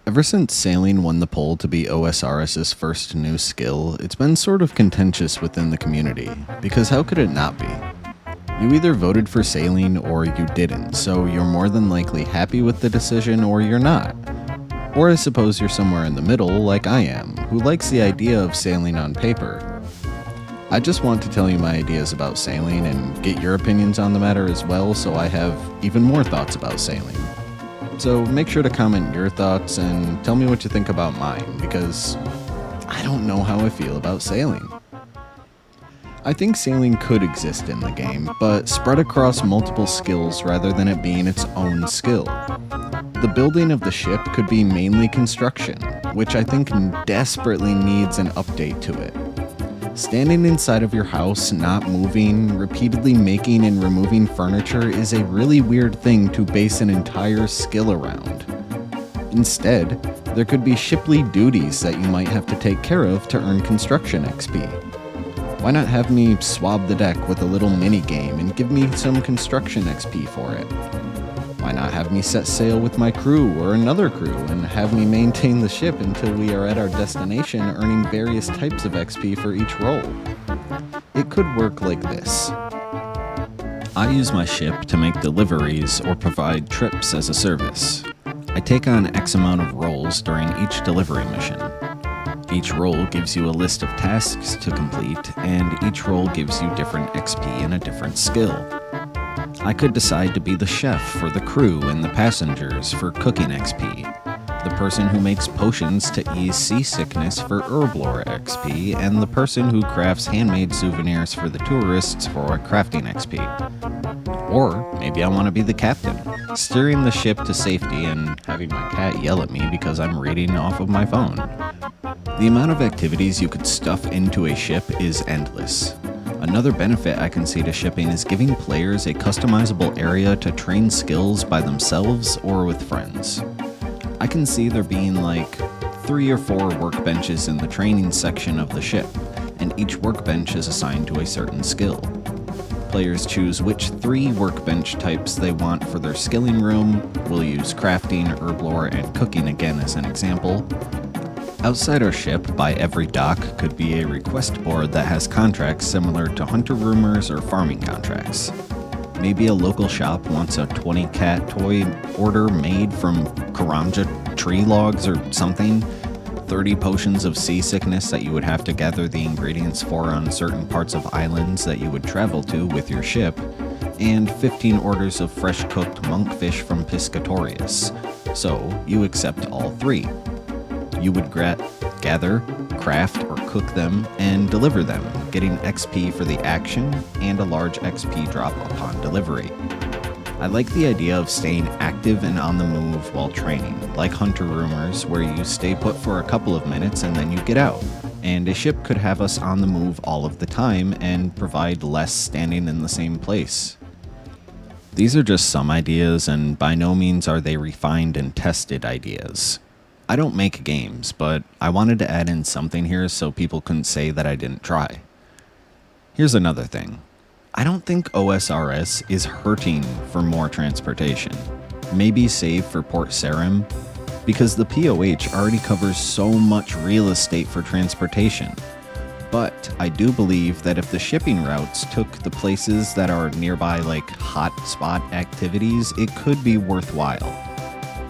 Ever since sailing won the poll to be OSRS's first new skill, it's been sort of contentious within the community, because how could it not be? You either voted for sailing or you didn't, so you're more than likely happy with the decision or you're not. Or I suppose you're somewhere in the middle, like I am, who likes the idea of sailing on paper. I just want to tell you my ideas about sailing and get your opinions on the matter as well, so I have even more thoughts about sailing. So make sure to comment your thoughts and tell me what you think about mine, because I don't know how I feel about sailing. I think sailing could exist in the game, but spread across multiple skills rather than it being its own skill. The building of the ship could be mainly construction, which I think desperately needs an update to it. Standing inside of your house, not moving, repeatedly making and removing furniture is a really weird thing to base an entire skill around. Instead, there could be shiply duties that you might have to take care of to earn construction XP. Why not have me swab the deck with a little mini game and give me some construction XP for it? Why not have me set sail with my crew or another crew and have me maintain the ship until we are at our destination, earning various types of XP for each role? It could work like this. I use my ship to make deliveries or provide trips as a service. I take on X amount of roles during each delivery mission. Each role gives you a list of tasks to complete, and each role gives you different XP and a different skill. I could decide to be the chef for the crew and the passengers for cooking XP, the person who makes potions to ease seasickness for herb lore XP, and the person who crafts handmade souvenirs for the tourists for crafting XP. Or maybe I want to be the captain, steering the ship to safety and having my cat yell at me because I'm reading off of my phone. The amount of activities you could stuff into a ship is endless. Another benefit I can see to shipping is giving players a customizable area to train skills by themselves or with friends. I can see there being like 3 or 4 workbenches in the training section of the ship, and each workbench is assigned to a certain skill. Players choose which 3 workbench types they want for their skilling room. We'll use crafting, herb lore, and cooking again as an example. Outside our ship, by every dock, could be a request board that has contracts similar to hunter rumors or farming contracts. Maybe a local shop wants a 20 cat toy order made from Karanja tree logs or something, 30 potions of seasickness that you would have to gather the ingredients for on certain parts of islands that you would travel to with your ship, and 15 orders of fresh cooked monkfish from Piscatorius. So you accept all 3. You would gather, craft, or cook them, and deliver them, getting XP for the action and a large XP drop upon delivery. I like the idea of staying active and on the move while training, like Hunter Rumors, where you stay put for a couple of minutes and then you get out. And a ship could have us on the move all of the time and provide less standing in the same place. These are just some ideas, and by no means are they refined and tested ideas. I don't make games, but I wanted to add in something here so people couldn't say that I didn't try. Here's another thing. I don't think OSRS is hurting for more transportation. Maybe save for Port Sarim, because the POH already covers so much real estate for transportation. But I do believe that if the shipping routes took the places that are nearby like hotspot activities, it could be worthwhile.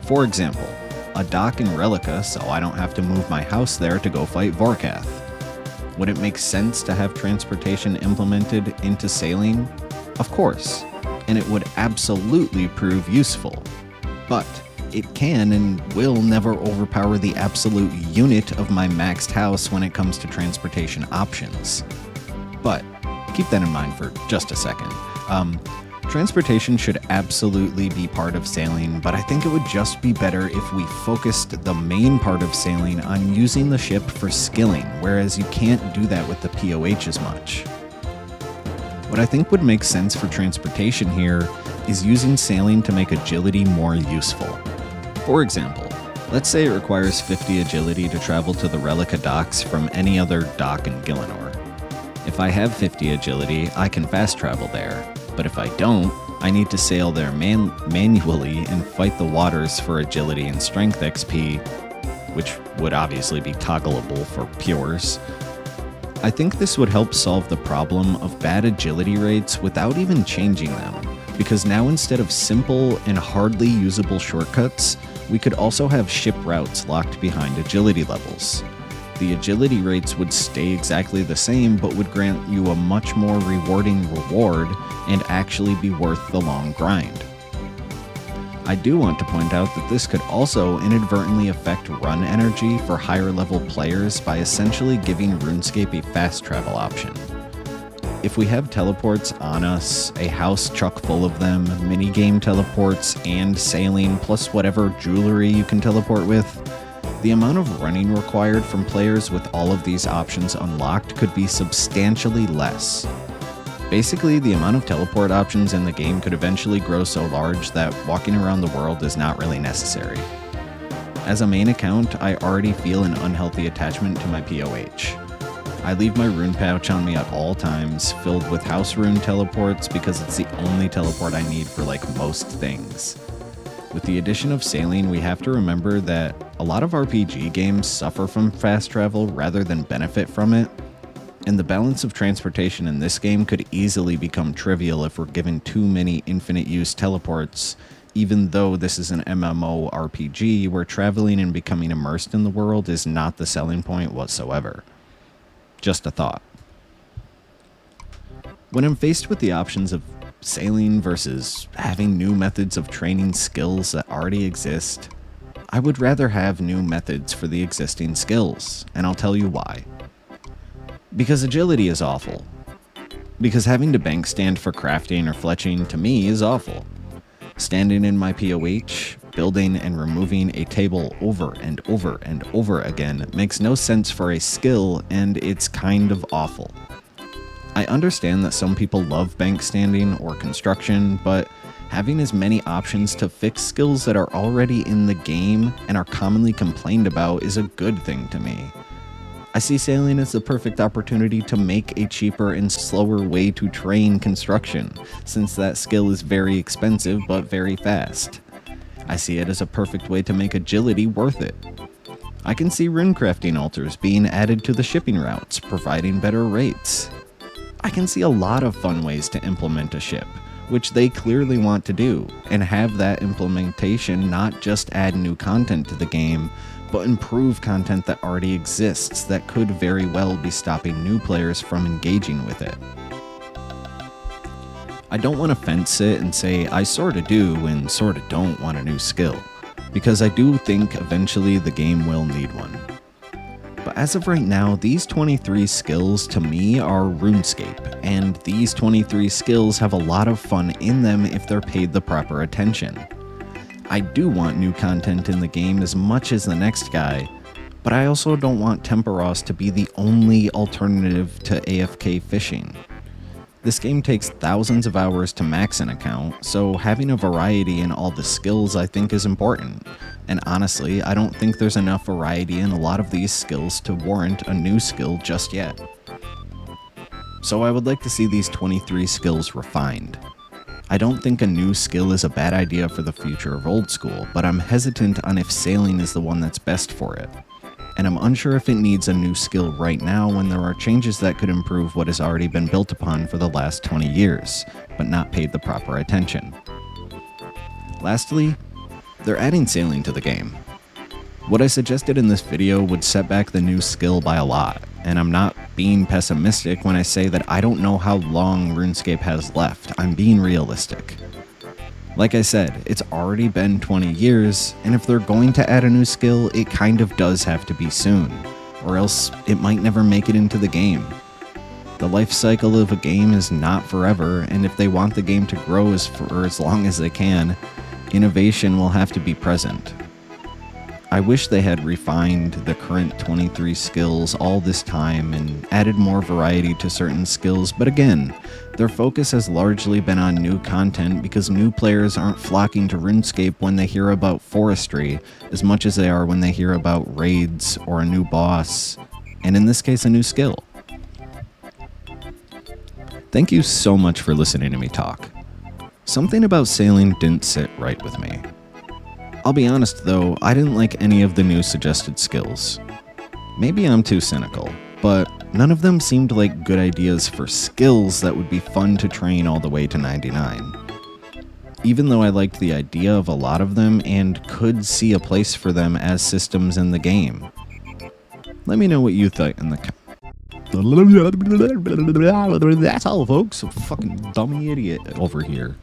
For example, a dock in Relica so I don't have to move my house there to go fight Vorkath. Would it make sense to have transportation implemented into sailing? Of course, and it would absolutely prove useful. But it can and will never overpower the absolute unit of my maxed house when it comes to transportation options. But keep that in mind for just a second. Transportation should absolutely be part of sailing, but I think it would just be better if we focused the main part of sailing on using the ship for skilling, whereas you can't do that with the POH as much. What I think would make sense for transportation here is using sailing to make agility more useful. For example, let's say it requires 50 agility to travel to the Relica docks from any other dock in Gielinor. If I have 50 agility, I can fast travel there. But if I don't, I need to sail there manually and fight the waters for agility and strength XP, which would obviously be toggleable for pures. I think this would help solve the problem of bad agility rates without even changing them, because now instead of simple and hardly usable shortcuts, we could also have ship routes locked behind agility levels. The agility rates would stay exactly the same, but would grant you a much more rewarding reward and actually be worth the long grind. I do want to point out that this could also inadvertently affect run energy for higher level players by essentially giving RuneScape a fast travel option. If we have teleports on us, a house chock full of them, minigame teleports, and sailing, plus whatever jewelry you can teleport with, the amount of running required from players with all of these options unlocked could be substantially less. Basically, the amount of teleport options in the game could eventually grow so large that walking around the world is not really necessary. As a main account, I already feel an unhealthy attachment to my POH. I leave my rune pouch on me at all times, filled with house rune teleports because it's the only teleport I need for most things. With the addition of sailing, we have to remember that a lot of RPG games suffer from fast travel rather than benefit from it, and the balance of transportation in this game could easily become trivial if we're given too many infinite use teleports, even though this is an MMORPG where traveling and becoming immersed in the world is not the selling point whatsoever. Just a thought. When I'm faced with the options of sailing versus having new methods of training skills that already exist, I would rather have new methods for the existing skills, and I'll tell you why. Because agility is awful. Because having to bank stand for crafting or fletching to me is awful. Standing in my POH, building and removing a table over and over and over again makes no sense for a skill, and it's kind of awful. I understand that some people love bank standing or construction, but having as many options to fix skills that are already in the game and are commonly complained about is a good thing to me. I see sailing as the perfect opportunity to make a cheaper and slower way to train construction, since that skill is very expensive but very fast. I see it as a perfect way to make agility worth it. I can see runecrafting altars being added to the shipping routes, providing better rates. I can see a lot of fun ways to implement a ship, which they clearly want to do, and have that implementation not just add new content to the game, but improve content that already exists that could very well be stopping new players from engaging with it. I don't want to fence sit and say I sorta do and sorta don't want a new skill, because I do think eventually the game will need one. But as of right now, these 23 skills to me are RuneScape, and these 23 skills have a lot of fun in them if they're paid the proper attention. I do want new content in the game as much as the next guy, but I also don't want Temporos to be the only alternative to AFK fishing. This game takes thousands of hours to max an account, so having a variety in all the skills I think is important. And honestly, I don't think there's enough variety in a lot of these skills to warrant a new skill just yet. So I would like to see these 23 skills refined. I don't think a new skill is a bad idea for the future of old school, but I'm hesitant on if sailing is the one that's best for it. And I'm unsure if it needs a new skill right now when there are changes that could improve what has already been built upon for the last 20 years, but not paid the proper attention. Lastly, they're adding sailing to the game. What I suggested in this video would set back the new skill by a lot, and I'm not being pessimistic when I say that I don't know how long RuneScape has left. I'm being realistic. Like I said, it's already been 20 years, and if they're going to add a new skill, it kind of does have to be soon, or else it might never make it into the game. The life cycle of a game is not forever, and if they want the game to grow for as long as they can, innovation will have to be present. I wish they had refined the current 23 skills all this time and added more variety to certain skills, but again, their focus has largely been on new content because new players aren't flocking to RuneScape when they hear about forestry as much as they are when they hear about raids or a new boss, and in this case a new skill. Thank you so much for listening to me talk. Something about sailing didn't sit right with me. I'll be honest though, I didn't like any of the new suggested skills. Maybe I'm too cynical, but none of them seemed like good ideas for skills that would be fun to train all the way to 99. Even though I liked the idea of a lot of them and could see a place for them as systems in the game. Let me know what you think in the That's all, folks. Fucking dummy idiot over here.